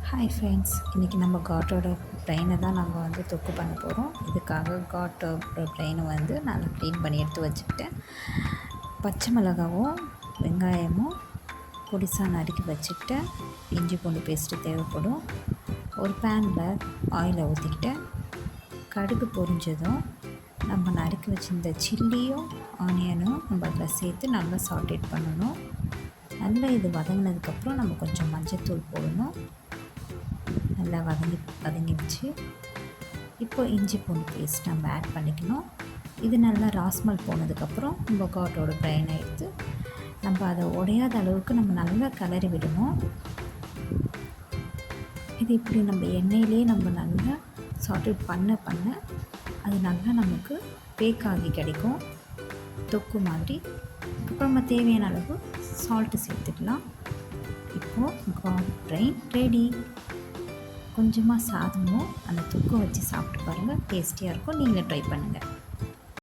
Hi friends, இன்றைக்கி நம்ம காட்டோட பிரெயினை தான் நம்ம தொக்கு பண்ண போகிறோம். இதுக்காக காட்டோட பிரெயினை நல்லா க்ளீன் பண்ணி எடுத்து வச்சுக்கிட்டேன். பச்சை மிளகாவும் வெங்காயமும் பொடிசாக நறுக்கி வச்சுக்கிட்டேன். இஞ்சி பூண்டு பேஸ்ட்டு தேவைப்படும். ஒரு பேனில் ஆயிலை ஊற்றிக்கிட்டேன். கடுகு பொரிஞ்சதும் நம்ம நறுக்கி வச்சுருந்த சில்லியும் ஆனியனும் நம்ம அதில் சேர்த்து நல்லா சாட்டேட் பண்ணணும். நல்லா இது வதங்கினதுக்கப்புறம் நம்ம கொஞ்சம் மஞ்சள்தூள் போடணும். நல்லா வதங்கிடுச்சு. இப்போ இஞ்சி பூண்டு பேஸ்ட் நம்ம ஆட் பண்ணிக்கணும். இது நல்லா ராஸ்மல் போனதுக்கப்புறம் நம்ம காட்டோட பிரெயினை எடுத்து நம்ம அதை உடையாத அளவுக்கு நம்ம நல்லா கிளறி விடணும். இது இப்படி நம்ம எண்ணெயிலே நம்ம நல்லா சாட்டேட் பண்ண அது நல்லா நமக்கு பேக் ஆகி கிடைக்கும், தொக்கு மாதிரி. அப்புறம் நம்ம தேவையான அளவு சால்ட்டு சேர்த்துக்கலாம். இப்போது காட் பிரெயின் ரெடி. கொஞ்சமாக சாதமும் அந்த தொக்கை வச்சு சாப்பிட்டு பாருங்கள், டேஸ்டியாக இருக்கும். நீங்களே ட்ரை பண்ணுங்கள்.